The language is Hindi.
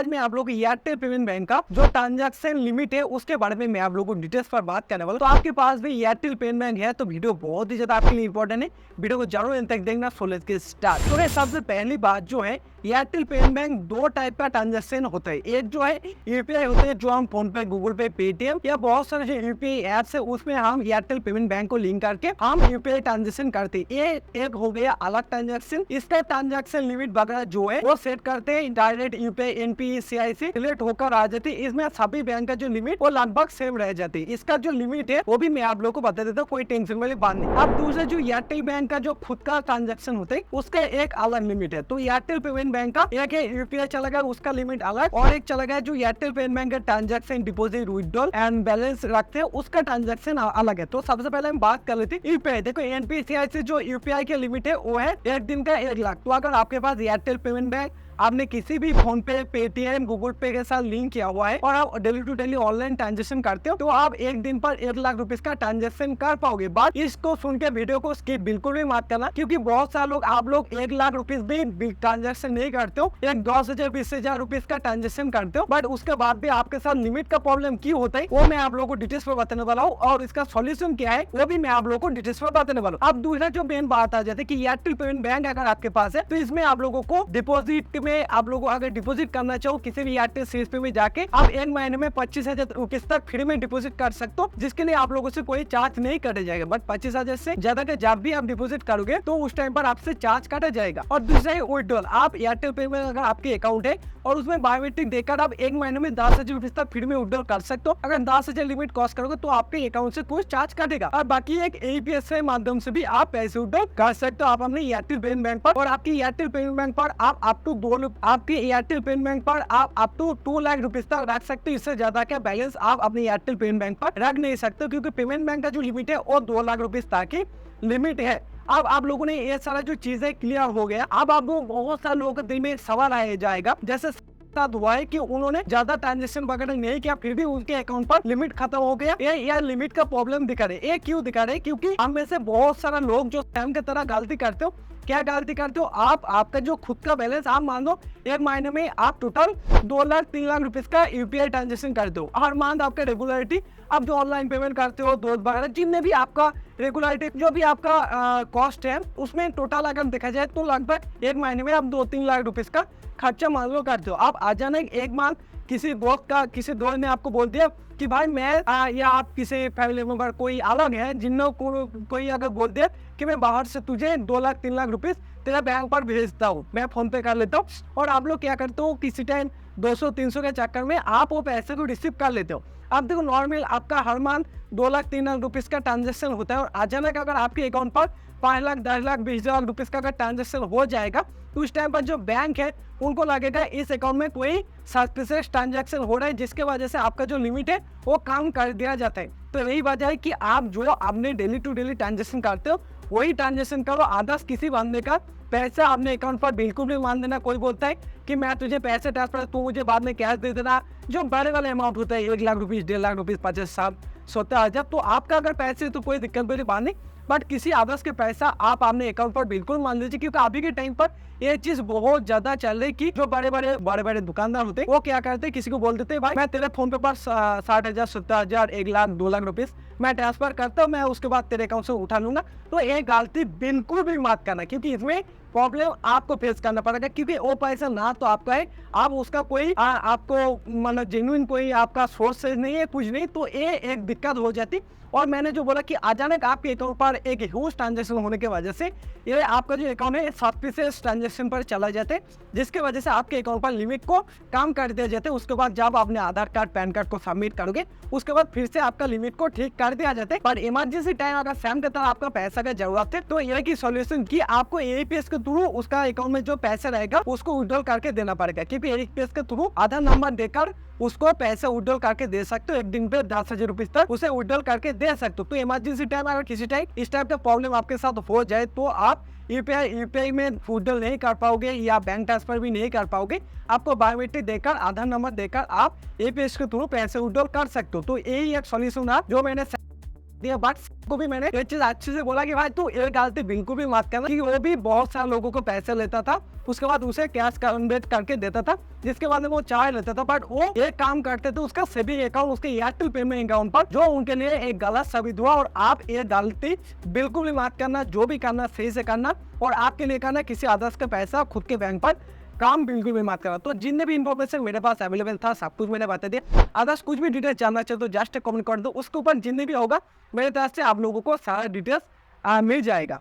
आज मैं आप लोगों को एयरटेल पेमेंट बैंक का जो ट्रांजैक्शन लिमिट है उसके बारे में मैं आप लोगों को डिटेल्स पर बात करने वाला हूं। तो आपके पास भी एयरटेल पेमेंट बैंक है तो वीडियो बहुत ही ज्यादा आपके लिए इंपॉर्टेंट है, वीडियो को जरूर अंत तक देखना। So let's get start. तो सबसे पहली बात जो है, एयरटेल पेमेंट बैंक दो टाइप का ट्रांजैक्शन होता है। एक जो है यूपीआई होते हैं, जो हम फोन पे, गूगल पे, पेटीएम या बहुत सारे जो यूपीआई एप्स है उसमें हम एयरटेल पेमेंट बैंक को लिंक करके हम यूपीआई ट्रांजैक्शन करते हैं। ये एक हो गया अलग ट्रांजैक्शन। इसका ट्रांजैक्शन लिमिट वगैरह जो है वो सेट करते हैं डायरेक्ट यूपीआई एनपीसी से रिलेट होकर आ जाती है। इसमें सभी बैंक का जो लिमिट वो लगभग सेम रह जाती है। इसका जो लिमिट है वो भी मैं आप लोग को बता देता हूँ, कोई टेंशन वाली बात नहीं। अब दूसरा जो एयरटेल बैंक का जो खुद का ट्रांजैक्शन होता है उसका एक अलग लिमिट है। तो एयरटेल पेमेंट बैंक का एक है यूपीआई चला गया, उसका लिमिट अलग, और एक चला गया जो एयरटेल पेमेंट बैंक का transaction deposit, withdrawal and balance रखते हैं, उसका ट्रांजैक्शन अलग है। तो सबसे पहले हम बात कर लेते हैं यूपीआई। देखो एनपीसीआई से जो यूपीआई के लिमिट है वो है एक दिन का 1 लाख। तो अगर आपके पास एयरटेल पेमेंट बैंक आपने किसी भी फोन पे, पेटीएम, गूगल पे के साथ लिंक किया हुआ है और आप daily to daily online transaction करते हो तो आप एक दिन पर 1 लाख रुपीस का ट्रांजैक्शन कर पाओगे। बात इसको सुन के वीडियो को स्किप बिल्कुल भी मत करना, क्योंकि बहुत सारे लोग आप लोग 1 लाख रुपीस भी ट्रांजैक्शन नहीं करते हो, एक 10,000 20,000 रुपीस का ट्रांजैक्शन करते हो, बट उसके बाद भी आपके साथ लिमिट का प्रॉब्लम क्यों होता है वो मैं आप लोगों को डिटेल्स में बताने वाला हूँ, और इसका सोल्यूशन क्या है वो भी मैं आप लोगों को डिटेल्स में बताने वाला हूँ। अब दूसरा जो मेन बात आ जाती है कि एयरटेल पेमेंट बैंक अगर आपके पास है तो इसमें आप लोगों को डिपॉजिट में, आप लोगों को अगर डिपॉजिट करना चाहो किसी भी एयरटेल सीएसपी में जाके आप एक महीने में 25,000 रुपीस तक फ्री में डिपॉजिट कर सकते हो, जिसके लिए आप लोगों से कोई चार्ज नहीं काटा जाएगा। बट 25,000 से ज्यादा का जब भी आप डिपॉजिट करोगे तो उस टाइम पर आपसे चार्ज काटा जाएगा। और दूसरा है विथड्रॉल। आप एयरटेल पे में अगर आपके अकाउंट है और उसमें बायोमेट्रिक देकर आप एक महीने में 10,000 रुपीस तक फ्री में विथड्रॉल कर सकते हो। अगर 10,000 लिमिट क्रॉस करोगे तो आपके अकाउंट से कुछ चार्ज काटेगा। और बाकी एक एपीएस के माध्यम से भी आप पैसे विथड्रॉल कर सकते हो आप अपने एयरटेल पेमेंट बैंक पर। और आपकी एयरटेल पेमेंट बैंक पर आप अप टू आपके एयरटेल पेमेंट बैंक पर आप अप टू 2 लाख रुपीस तक रख सकते हो। इससे ज्यादा का बैलेंस आप अपने एयरटेल पेमेंट बैंक पर रख नहीं सकते, क्योंकि पेमेंट बैंक का जो लिमिट है वो 2 लाख रुपीस तक की लिमिट है। अब आप लोगों ने ये सारा जो चीजें क्लियर हो गया। अब आपको बहुत सारे लोगों के दिल में एक सवाल आया जाएगा, जैसे साथ हुआ है कि उन्होंने ज्यादा ट्रांजैक्शन वगैरह नहीं किया फिर भी उनके अकाउंट पर लिमिट खत्म हो गया, या लिमिट का प्रॉब्लम दिखा रहे। ये क्यों दिखा रहे? क्योंकि हम में से बहुत सारा लोग जो स्कैम की तरह गलती करते हो। क्या गलती करते हो? आपका जो खुद का बैलेंस, आप मान लो एक महीने में आप टोटल 2 लाख 3 लाख रुपीस का यूपीआई ट्रांजैक्शन करते हो। हर मंथ आपका रेगुलरिटी, आप जो ऑनलाइन पेमेंट करते हो, दोस्त वगैरह जिनमें भी आपका रेगुलरिटी जो भी आपका कॉस्ट है उसमें टोटल अगर देखा जाए तो लगभग एक महीने में आप 2-3 लाख रुपीस का खर्चा मान लो करते हो। आप अचानक एक मंथ किसी दोस्त ने आपको बोल दिया कि भाई मैं या आप किसी फैमिली मेंबर कोई अलग है जिन्होंने कोई अगर बोल दिया कि मैं बाहर से तुझे 2 लाख 3 लाख रुपीस तेरा बैंक पर भेजता हूँ, मैं फोन पे कर लेता हूँ, और आप लोग क्या करते हो किसी टाइम 200-300 के चक्कर में आप वो पैसे को रिसीव कर लेते हो। अब देखो नॉर्मल आपका हर मंथ 2 लाख 3 लाख रुपीस का ट्रांजैक्शन होता है, और अचानक अगर आपके अकाउंट पर 5 लाख 10 लाख 20 लाख रुपीस का अगर ट्रांजैक्शन हो जाएगा तो उस टाइम पर जो बैंक है उनको लगेगा इस अकाउंट में कोई सस्पिशियस ट्रांजैक्शन हो रहा है, जिसके वजह से आपका जो लिमिट है वो कम कर दिया जाता है। तो यही वजह है कि आप जो अपने डेली टू डेली ट्रांजैक्शन करते हो वही ट्रांजैक्शन करो। आदर्श किसी बंदे का पैसा अपने अकाउंट पर बिल्कुल भी मान देना। कोई बोलता है कि मैं तुझे पैसे ट्रांसफर, तू मुझे बाद में कैश दे देना, जो बड़े वाले अमाउंट होता है 1 लाख रुपीस, 1.5 लाख रुपीस, 50-70 तो आपका अगर पैसे तो कोई दिक्कत वाली बात नहीं, बट किसी आदर्श के पैसा आप अपने अकाउंट पर बिल्कुल मान लीजिए। क्योंकि अभी के टाइम पर ये चीज बहुत ज्यादा चल रही कि जो बड़े बड़े दुकानदार होते हैं वो क्या करते हैं, किसी को बोल देते हैं भाई मैं तेरे फोन पे पर 60,000 70,000 1 लाख 2 लाख रुपीस मैं ट्रांसफर करता हूँ, मैं उसके बाद तेरे अकाउंट से उठा लूंगा। तो ये गलती बिल्कुल भी मत करना, क्योंकि इसमें प्रॉब्लम आपको फेस करना पड़ेगा, क्योंकि वो पैसा ना तो आपका है, आप उसका कोई आपको मतलब जेन्युइन कोई आपका सोर्स नहीं है, कुछ नहीं, तो ये एक दिक्कत हो जाती। और मैंने जो बोला कि अचानक आपके अकाउंट पर एक ह्यूज ट्रांजैक्शन होने की वजह से ये आपका जो अकाउंट है सस्पिशियस ट्रांजैक्शन पर चला जाता है, जिसके वजह से आपके अकाउंट पर लिमिट को कम कर दिया जाता है। उसके बाद जब आपने आधार कार्ड पैन कार्ड को सबमिट करोगे उसके बाद फिर से आपका लिमिट को ठीक कर दिया जाता है। पर इमरजेंसी टाइम अगर स्कैम के तरह आपका पैसा का जरूरत है तो ये की सोल्यूशन की आपको एपीएस के थ्रू उसका अकाउंट में जो पैसा रहेगा उसको विड्रॉल करके देना पड़ेगा, क्योंकि एपीएस के थ्रू आधार नंबर देकर उसको पैसे विड्रॉल करके दे सकते हो। एक दिन पे 10,000 रुपीस तक उसे विड्रॉल करके दे सकते हो। तो इमरजेंसी टाइम अगर किसी टाइम इस टाइप का प्रॉब्लम आपके साथ हो जाए तो आप यूपीआई में विड्रॉल नहीं कर पाओगे या बैंक ट्रांसफर भी नहीं कर पाओगे। आपको बायोमेट्रिक देकर, आधार नंबर देकर आप एपीएस के थ्रू पैसे विड्रॉल कर सकते हो। तो यही एक सॉल्यूशन है जो मैंने दिया, बट को भी मैंने ये चीज अच्छे से बोला कि भाई तू ये गलती बिल्कुल भी मत करना, क्योंकि वो भी बहुत सारे लोगों को पैसे लेता था, उसके बाद उसे कैश कन्वर्ट करके देता था, जिसके बाद में वो चाय लेता था। बट वो एक काम करते थे, उसका सेविंग अकाउंट उसके एयरटेल पेमेंट अकाउंट पर, जो उनके लिए एक गलत साबित हुआ। और आप ये गलती बिल्कुल भी मत करना, जो भी करना सही से करना, और आपके लिए करना किसी अदर्स का पैसा खुद के बैंक पर काम बिल्कुल भी मत करा। तो जितने भी इन्फॉर्मेशन मेरे पास अवेलेबल था सब कुछ मैंने बता दिया। अदर्स कुछ भी डिटेल्स जानना चाहे तो जस्ट कमेंट कर दो, उसके ऊपर जितने भी होगा मेरे तरफ से आप लोगों को सारा डिटेल्स मिल जाएगा।